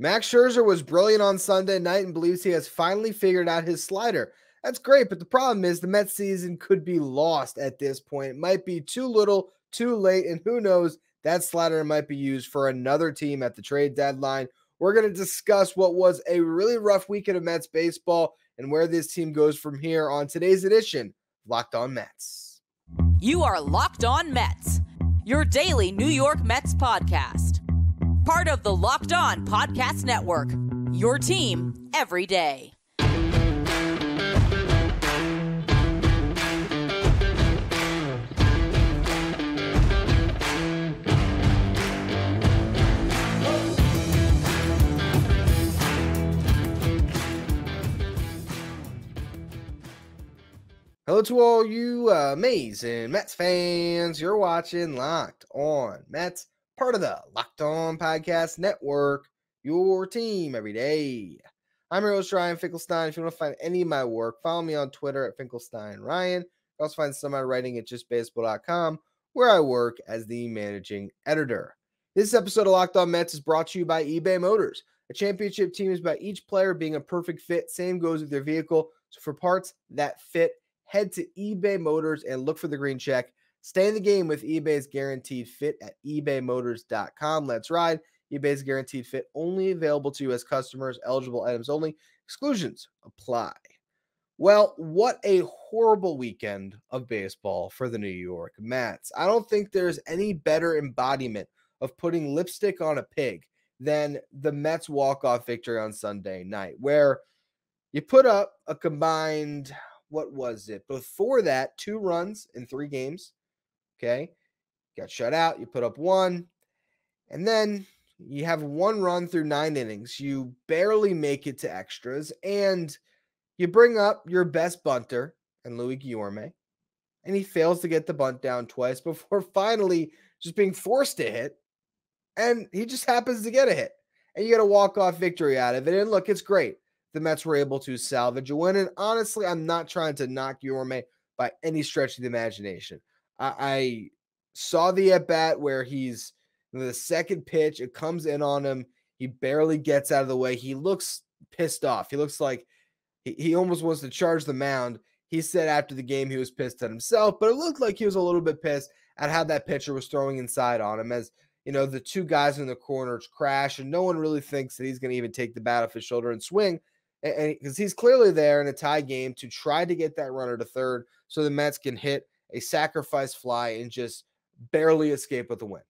Max Scherzer was brilliant on Sunday night and believes he has finally figured out his slider. That's great, but the problem is the Mets season could be lost at this point. It might be too little, too late, and who knows, that slider might be used for another team at the trade deadline. We're going to discuss what was a really rough weekend of Mets baseball and where this team goes from here on today's edition of Locked On Mets. You are Locked On Mets, your daily New York Mets podcast. Part of the Locked On Podcast Network, your team every day. Hello to all you amazing Mets fans. You're watching Locked On Mets, part of the Locked On Podcast Network, your team every day. I'm your host, Ryan Finkelstein. If you want to find any of my work, follow me on Twitter at FinkelsteinRyan. You can also find some of my writing at justbaseball.com, where I work as the managing editor. This episode of Locked On Mets is brought to you by eBay Motors. A championship team is about each player being a perfect fit. Same goes with their vehicle. So for parts that fit, head to eBay Motors and look for the green check. Stay in the game with eBay's guaranteed fit at ebaymotors.com. Let's ride. eBay's guaranteed fit only available to U.S. customers. Eligible items only. Exclusions apply. Well, what a horrible weekend of baseball for the New York Mets. I don't think there's any better embodiment of putting lipstick on a pig than the Mets walk-off victory on Sunday night, where you put up a combined, what was it? Before that, 2 runs in 3 games. Okay. Got shut out. You put up 1. And then you have 1 run through 9 innings. You barely make it to extras. And you bring up your best bunter and Louis Guillorme. And he fails to get the bunt down twice before finally just being forced to hit. And he just happens to get a hit. And you get a walk-off victory out of it. And look, it's great. The Mets were able to salvage a win. And honestly, I'm not trying to knock Guillorme by any stretch of the imagination. I saw the at-bat where he's the second pitch. It comes in on him. He barely gets out of the way. He looks pissed off. He looks like he almost wants to charge the mound. He said after the game he was pissed at himself, but it looked like he was a little bit pissed at how that pitcher was throwing inside on him as, you know, the 2 guys in the corners crash, and no one really thinks that he's going to even take the bat off his shoulder and swing. And because he's clearly there in a tie game to try to get that runner to third so the Mets can hit a sacrifice fly and just barely escape with the win.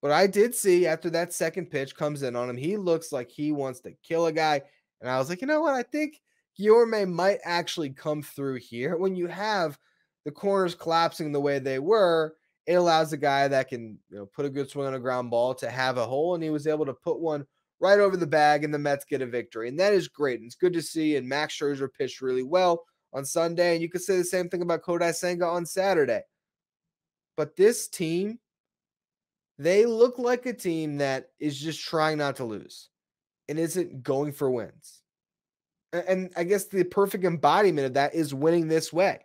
But I did see after that second pitch comes in on him, he looks like he wants to kill a guy. And I was like, you know what? I think Guillorme might actually come through here. When you have the corners collapsing the way they were, it allows a guy that can, you know, put a good swing on a ground ball to have a hole. And he was able to put one right over the bag, and the Mets get a victory. And that is great. And it's good to see. And Max Scherzer pitched really well on Sunday. And you could say the same thing about Kodai Senga on Saturday. But this team, they look like a team that is just trying not to lose and isn't going for wins. And I guess the perfect embodiment of that is winning this way.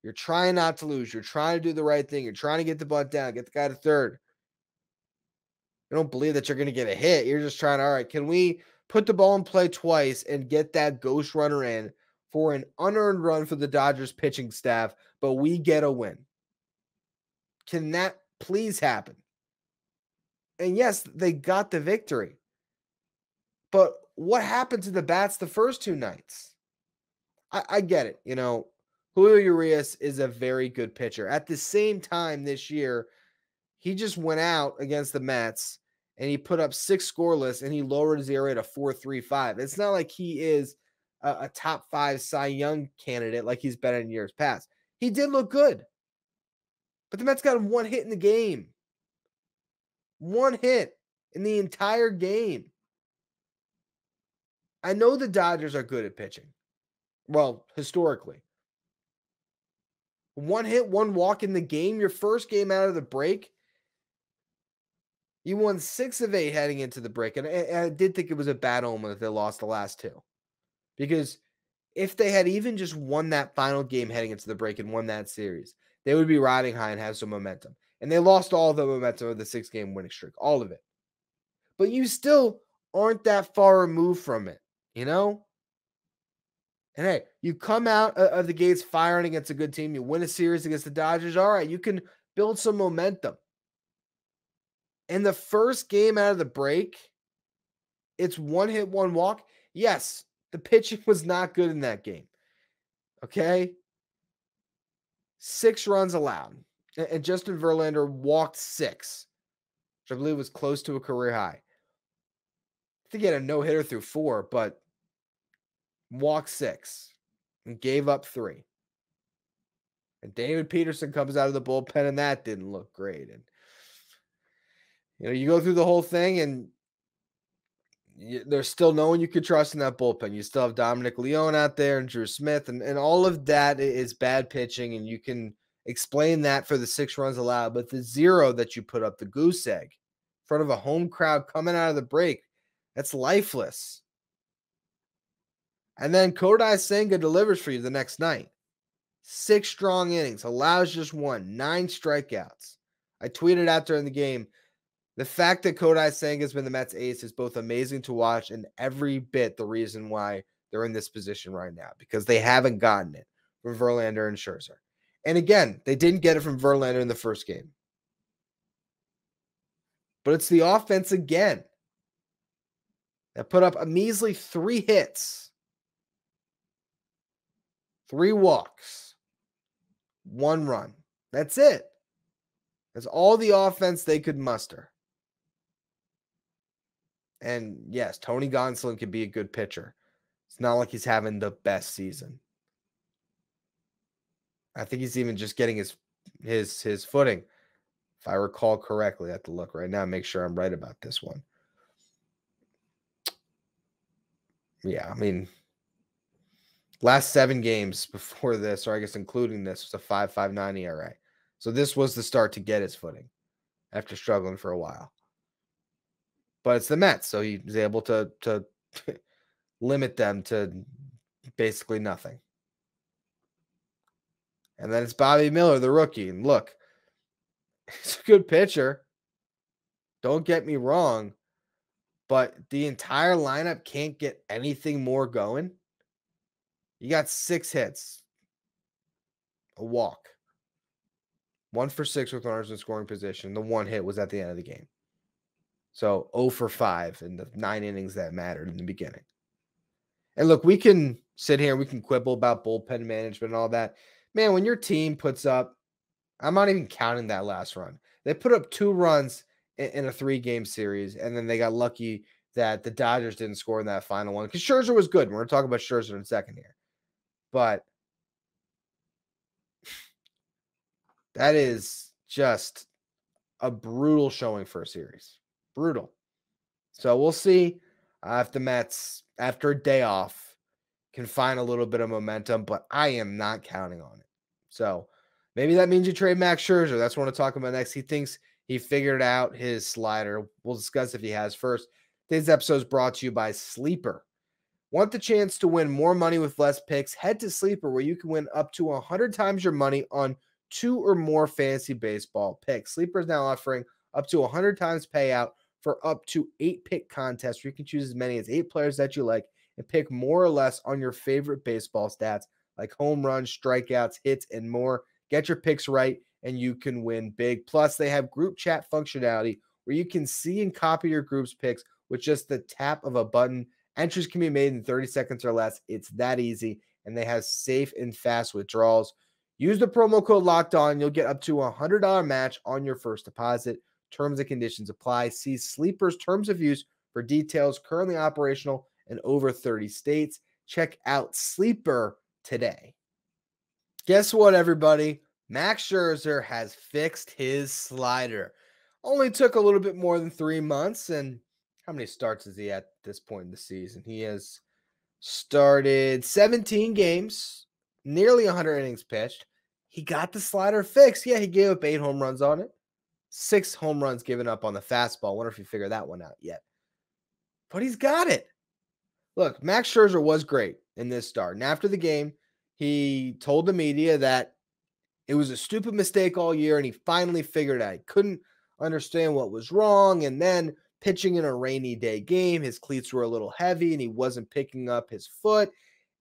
You're trying not to lose. You're trying to do the right thing. You're trying to get the bunt down, get the guy to third. You don't believe that you're going to get a hit. You're just trying, all right, can we put the ball in play twice and get that ghost runner in for an unearned run for the Dodgers pitching staff, but we get a win? Can that please happen? And yes, they got the victory. But what happened to the bats the first 2 nights? I get it. You know, Julio Urias is a very good pitcher. At the same time this year, he just went out against the Mets and he put up 6 scoreless and he lowered his ERA to 4.35. It's not like he is a top 5 Cy Young candidate like he's been in years past. He did look good. But the Mets got 1 hit in the game. 1 hit in the entire game. I know the Dodgers are good at pitching. Well, historically. 1 hit, 1 walk in the game. Your first game out of the break. You won 6 of 8 heading into the break. And I did think it was a bad omen that they lost the last 2. Because if they had even just won that final game heading into the break and won that series, they would be riding high and have some momentum. And they lost all the momentum of the 6-game winning streak. All of it. But you still aren't that far removed from it, you know? And hey, you come out of the gates firing against a good team, you win a series against the Dodgers, all right, you can build some momentum. In the first game out of the break, it's 1 hit, 1 walk. Yes, the pitching was not good in that game. Okay? 6 runs allowed. And Justin Verlander walked 6, which I believe was close to a career high. I think he had a no-hitter through 4, but walked 6 and gave up 3. And David Peterson comes out of the bullpen, and that didn't look great. And you go through the whole thing, and there's still no one you could trust in that bullpen. You still have Dominic Leone out there and Drew Smith, and all of that is bad pitching, and you can explain that for the 6 runs allowed. But the 0 that you put up, the goose egg, in front of a home crowd coming out of the break, that's lifeless. And then Kodai Senga delivers for you the next night. 6 strong innings, allows just 1, 9 strikeouts. I tweeted out during the game, the fact that Kodai Senga has been the Mets ace is both amazing to watch and every bit the reason why they're in this position right now, because they haven't gotten it from Verlander and Scherzer. And again, they didn't get it from Verlander in the first game. But it's the offense again that put up a measly 3 hits, 3 walks, 1 run. That's it. That's all the offense they could muster. And yes, Tony Gonsolin can be a good pitcher. It's not like he's having the best season. I think he's even just getting his footing. If I recall correctly, I have to look right now, make sure I'm right about this one. Yeah, I mean, last 7 games before this, or I guess including this, was a 5.59 ERA. So this was the start to get his footing after struggling for a while. But it's the Mets, so he was able to limit them to basically nothing. And then it's Bobby Miller, the rookie. And look, he's a good pitcher. Don't get me wrong. But the entire lineup can't get anything more going. You got 6 hits, a walk, 1 for 6 with runners in scoring position. The 1 hit was at the end of the game. So 0 for 5 in the 9 innings that mattered in the beginning. And look, we can sit here and we can quibble about bullpen management and all that. Man, when your team puts up, I'm not even counting that last run. They put up 2 runs in a 3-game series, and then they got lucky that the Dodgers didn't score in that final one because Scherzer was good. We're going to talk about Scherzer in a second here. But that is just a brutal showing for a series. Brutal. So we'll see if the Mets, after a day off, can find a little bit of momentum, but I am not counting on it. So maybe that means you trade Max Scherzer. That's what I want to talk about next. He thinks he figured out his slider. We'll discuss if he has first. Today's episode is brought to you by Sleeper. Want the chance to win more money with less picks? Head to Sleeper, where you can win up to 100 times your money on 2 or more fantasy baseball picks. Sleeper is now offering up to 100 times payout for up to 8 pick contests, where you can choose as many as 8 players that you like and pick more or less on your favorite baseball stats like home runs, strikeouts, hits, and more. Get your picks right and you can win big. Plus, they have group chat functionality where you can see and copy your group's picks with just the tap of a button. Entries can be made in 30 seconds or less. It's that easy, and they have safe and fast withdrawals. Use the promo code LOCKEDON. You'll get up to a $100 match on your first deposit. Terms and conditions apply. See Sleeper's terms of use for details. Currently operational in over 30 states. Check out Sleeper today. Guess what, everybody? Max Scherzer has fixed his slider. Only took a little bit more than 3 months. And how many starts is he at this point in the season? He has started 17 games, nearly 100 innings pitched. He got the slider fixed. Yeah, he gave up 8 home runs on it. 6 home runs given up on the fastball. Wonder if you figured that one out yet. But he's got it. Look, Max Scherzer was great in this start. And after the game, he told the media that it was a stupid mistake all year, and he finally figured out. He couldn't understand what was wrong. And then pitching in a rainy day game. His cleats were a little heavy and he wasn't picking up his foot.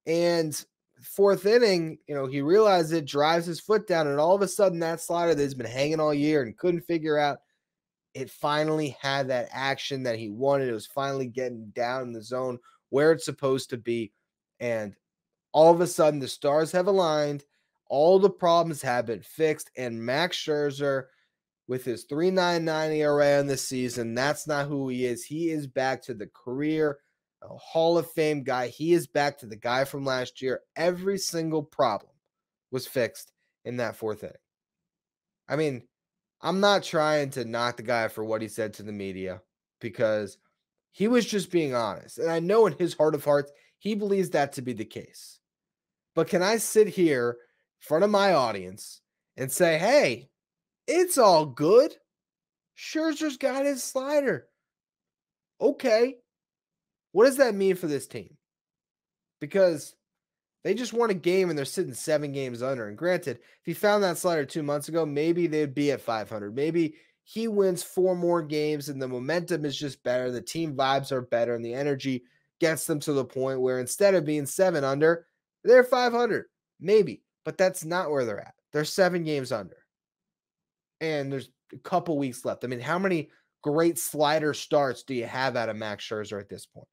And fourth inning, he realized it, drives his foot down, and all of a sudden that slider that's been hanging all year and couldn't figure out, it finally had that action that he wanted. It was finally getting down in the zone where it's supposed to be. And all of a sudden the stars have aligned. All the problems have been fixed. And Max Scherzer, with his 3.99 ERA on this season, that's not who he is. He is back to the career Hall of Fame guy. He is back to the guy from last year. Every single problem was fixed in that fourth inning. I mean, I'm not trying to knock the guy for what he said to the media, because he was just being honest. And I know in his heart of hearts, he believes that to be the case. But can I sit here in front of my audience and say, hey, it's all good? Scherzer's got his slider. Okay. What does that mean for this team? Because they just won a game and they're sitting 7 games under. And granted, if he found that slider 2 months ago, maybe they'd be at 500. Maybe he wins 4 more games and the momentum is just better. The team vibes are better and the energy gets them to the point where instead of being 7 under, they're 500. Maybe. But that's not where they're at. They're 7 games under. And there's a couple weeks left. I mean, how many great slider starts do you have out of Max Scherzer at this point?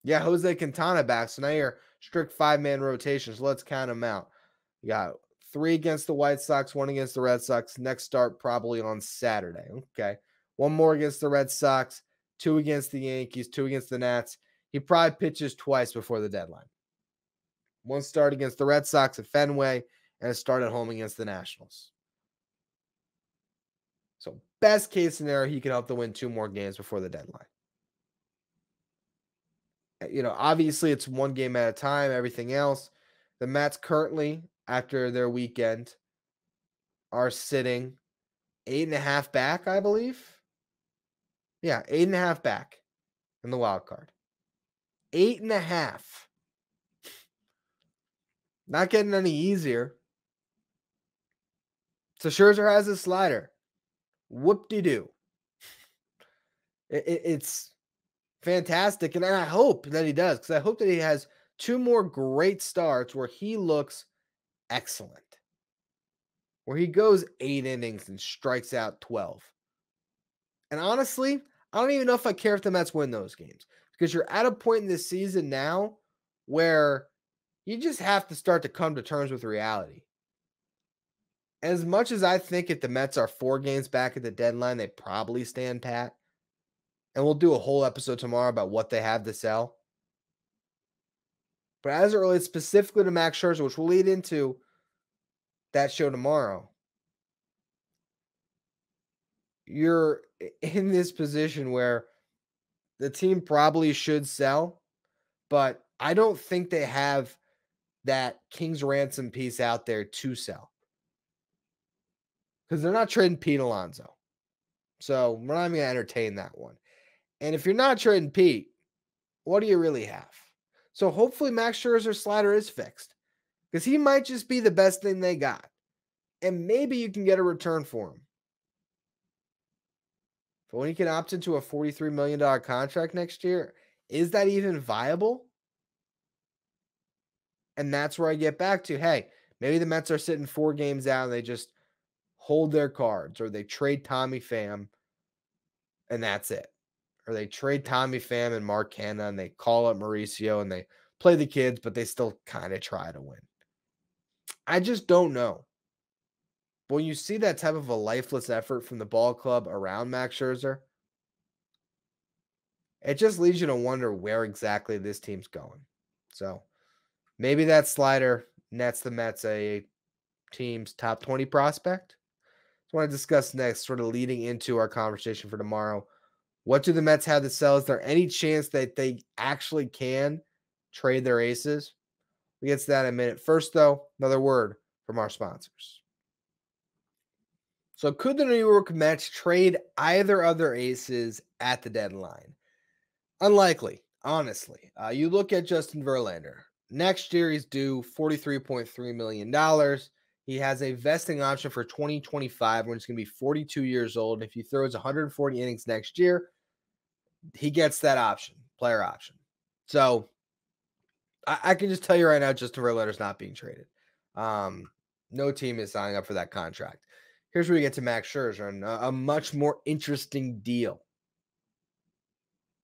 Yeah, Jose Quintana back. So now you're strict 5-man rotations. Let's count them out. You got 3 against the White Sox, 1 against the Red Sox. Next start probably on Saturday. Okay. 1 more against the Red Sox, 2 against the Yankees, 2 against the Nats. He probably pitches twice before the deadline. 1 start against the Red Sox at Fenway and a start at home against the Nationals. So best case scenario, he can help to win 2 more games before the deadline. Obviously it's 1 game at a time, everything else. The Mets currently, after their weekend, are sitting 8.5 back, I believe. Yeah, 8.5 back in the wild card. 8.5. Not getting any easier. So Scherzer has a slider. Whoop-de-doo. It's fantastic, and I hope that he does, because I hope that he has 2 more great starts where he looks excellent, where he goes 8 innings and strikes out 12. And honestly, I don't even know if I care if the Mets win those games, because you're at a point in this season now where you just have to start to come to terms with reality. As much as I think if the Mets are 4 games back at the deadline, they probably stand pat. And we'll do a whole episode tomorrow about what they have to sell. But as it relates specifically to Max Scherzer, which will lead into that show tomorrow, you're in this position where the team probably should sell, but I don't think they have that King's ransom piece out there to sell, because they're not trading Pete Alonso. So we're not even going to entertain that one. And if you're not trading Pete, what do you really have? So hopefully Max Scherzer's slider is fixed, because he might just be the best thing they got. And maybe you can get a return for him. But when he can opt into a $43 million contract next year, is that even viable? And that's where I get back to, hey, maybe the Mets are sitting 4 games out and they just hold their cards, or they trade Tommy Pham and that's it. Or they trade Tommy Pham and Mark Canha and they call up Mauricio and they play the kids, but they still kind of try to win. I just don't know. But when you see that type of a lifeless effort from the ball club around Max Scherzer, it just leads you to wonder where exactly this team's going. So maybe that slider nets the Mets a team's top 20 prospect. I want to discuss next, sort of leading into our conversation for tomorrow. What do the Mets have to sell? Is there any chance that they actually can trade their aces? We'll get to that in a minute. First, though, another word from our sponsors. So could the New York Mets trade either of their aces at the deadline? Unlikely, honestly. You look at Justin Verlander. Next year, he's due $43.3 million. He has a vesting option for 2025 when he's going to be 42 years old. And if he throws 140 innings next year, he gets that option, player option. So I can just tell you right now, Justin Verlander's not being traded. No team is signing up for that contract. Here's where we get to Max Scherzer and a much more interesting deal.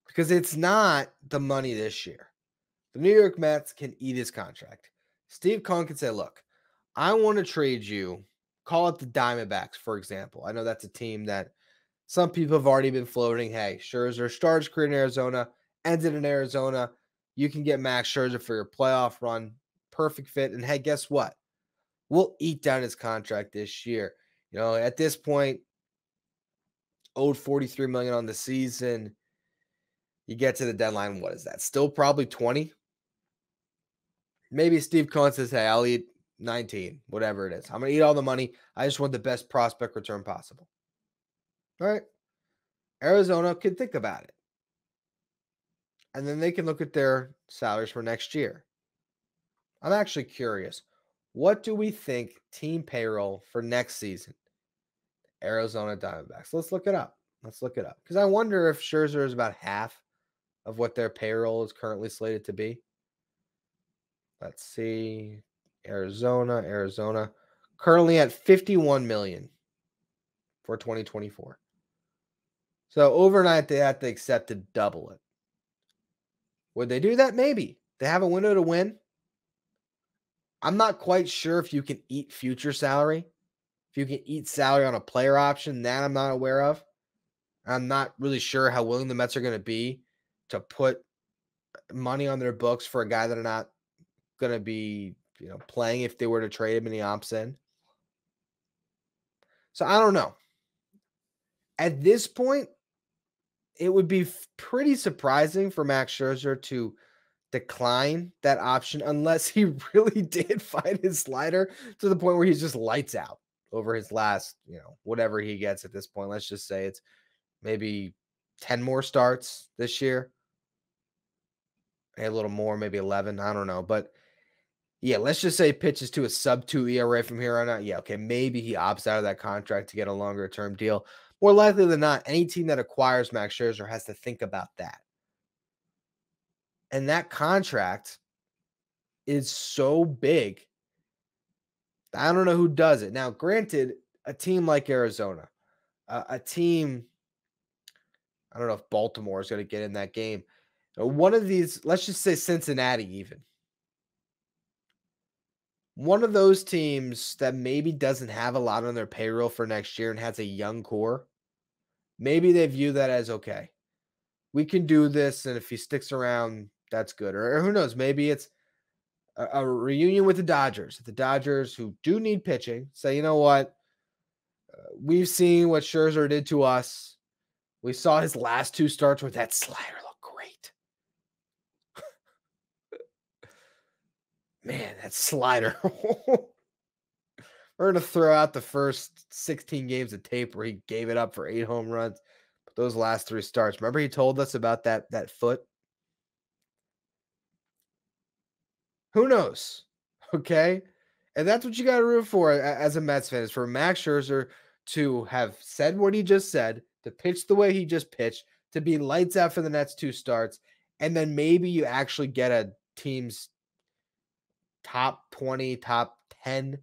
Because it's not the money this year. The New York Mets can eat his contract. Steve Cohen can say, look, I want to trade you. Call it the Diamondbacks, for example. I know that's a team that some people have already been floating. Hey, Scherzer starts his career in Arizona, ended in Arizona. You can get Max Scherzer for your playoff run. Perfect fit. And hey, guess what? We'll eat down his contract this year. At this point, owed $43 million on the season. You get to the deadline. What is that? Still probably 20. Maybe Steve Cohen says, hey, I'll eat 19, whatever it is. I'm going to eat all the money. I just want the best prospect return possible. All right. Arizona could think about it. And then they can look at their salaries for next year. I'm actually curious. What do we think team payroll for next season? Arizona Diamondbacks. Let's look it up. Because I wonder if Scherzer is about half of what their payroll is currently slated to be. Let's see. Arizona. Currently at $51 million for 2024. So overnight, they have to accept to double it. Would they do that? Maybe. They have a window to win. I'm not quite sure if you can eat future salary. If you can eat salary on a player option, that I'm not aware of. I'm not really sure how willing the Mets are going to be to put money on their books for a guy that are not going to be, playing if they were to trade him in the ops end. So I don't know. At this point, it would be pretty surprising for Max Scherzer to decline that option unless he really did find his slider to the point where he's just lights out over his last, whatever he gets at this point. Let's just say it's maybe 10 more starts this year. A little more, maybe 11. I don't know. But yeah, let's just say pitches to a sub-2 ERA from here on out. Yeah, okay, maybe he opts out of that contract to get a longer-term deal. More likely than not, any team that acquires Max Scherzer has to think about that. And that contract is so big, I don't know who does it. Now, granted, a team like Arizona, a team, I don't know if Baltimore is going to get in that game. One of these, let's just say Cincinnati even. One of those teams that maybe doesn't have a lot on their payroll for next year and has a young core, maybe they view that as, okay, we can do this, and if he sticks around, that's good. Or who knows, maybe it's a reunion with the Dodgers. The Dodgers, who do need pitching, say, you know what? We've seen what Scherzer did to us. We saw his last 2 starts with that slider look great. Man, that slider. We're going to throw out the first 16 games of tape where he gave it up for 8 home runs. But those last 3 starts, remember he told us about that foot? Who knows? Okay? And that's what you got to root for as a Mets fan, is for Max Scherzer to have said what he just said, to pitch the way he just pitched, to be lights out for the next 2 starts, and then maybe you actually get a team's top 20, top 10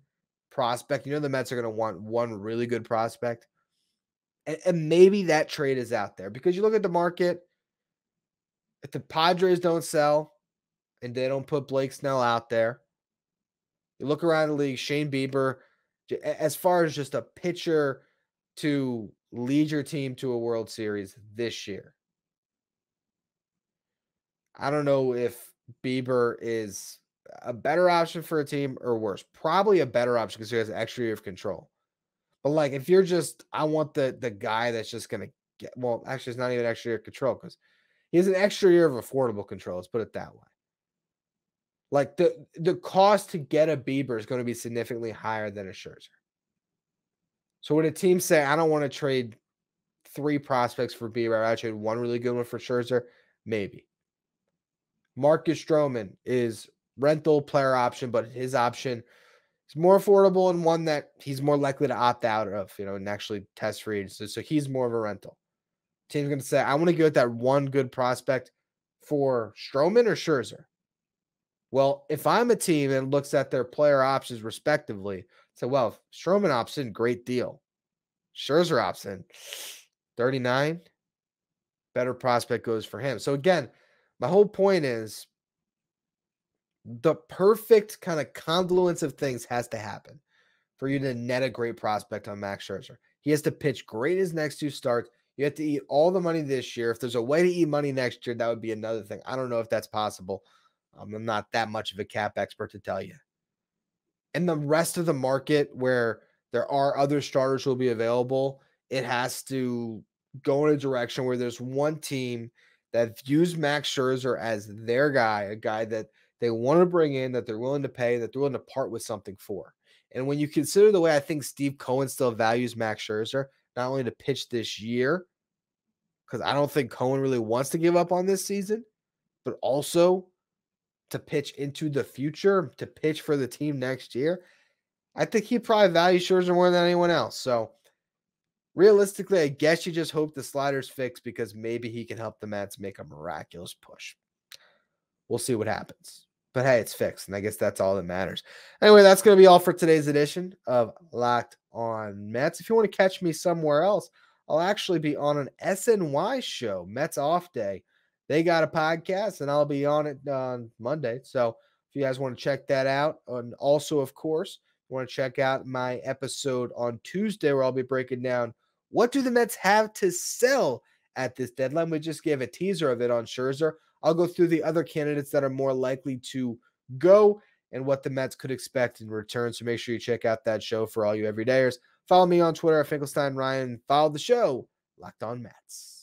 prospect. The Mets are going to want one really good prospect. And maybe that trade is out there, because you look at the market, if the Padres don't sell and they don't put Blake Snell out there, you look around the league, Shane Bieber, as far as just a pitcher to lead your team to a World Series this year, I don't know if Bieber is a better option for a team or worse. Probably a better option because he has an extra year of control. But like, if you're just, I want the guy that's just going to get, well, actually, it's not even an extra year of control because he has an extra year of affordable control. Let's put it that way. Like, the cost to get a Bieber is going to be significantly higher than a Scherzer. So would a team say, I don't want to trade 3 prospects for Bieber, I trade 1 really good one for Scherzer? Maybe. Marcus Stroman is rental player option, but his option He's more affordable and one that he's more likely to opt out of, and actually test free agency. So he's more of a rental. Team's going to say, I want to get that one good prospect for Stroman or Scherzer. Well, if I'm a team and looks at their player options respectively, so, well, Stroman opts in, great deal. Scherzer opts in, 39, better prospect goes for him. So again, my whole point is the perfect kind of confluence of things has to happen for you to net a great prospect on Max Scherzer. He has to pitch great his next 2 starts. You have to eat all the money this year. If there's a way to eat money next year, that would be another thing. I don't know if that's possible. I'm not that much of a cap expert to tell you. And the rest of the market where there are other starters who will be available, it has to go in a direction where there's one team that views Max Scherzer as their guy, a guy that they want to bring in, that they're willing to pay, that they're willing to part with something for. And when you consider the way I think Steve Cohen still values Max Scherzer, not only to pitch this year, because I don't think Cohen really wants to give up on this season, but also to pitch into the future, to pitch for the team next year, I think he probably values Scherzer more than anyone else. So realistically, I guess you just hope the slider's fixed because maybe he can help the Mets make a miraculous push. We'll see what happens. But hey, it's fixed, and I guess that's all that matters. Anyway, that's going to be all for today's edition of Locked On Mets. If you want to catch me somewhere else, I'll actually be on an SNY show, Mets Off Day. They got a podcast, and I'll be on it on Monday. So if you guys want to check that out, and also, of course, you want to check out my episode on Tuesday where I'll be breaking down what do the Mets have to sell at this deadline. We just gave a teaser of it on Scherzer. I'll go through the other candidates that are more likely to go and what the Mets could expect in return. So make sure you check out that show for all you everydayers. Follow me on Twitter at Finkelstein Ryan. Follow the show, Locked On Mets.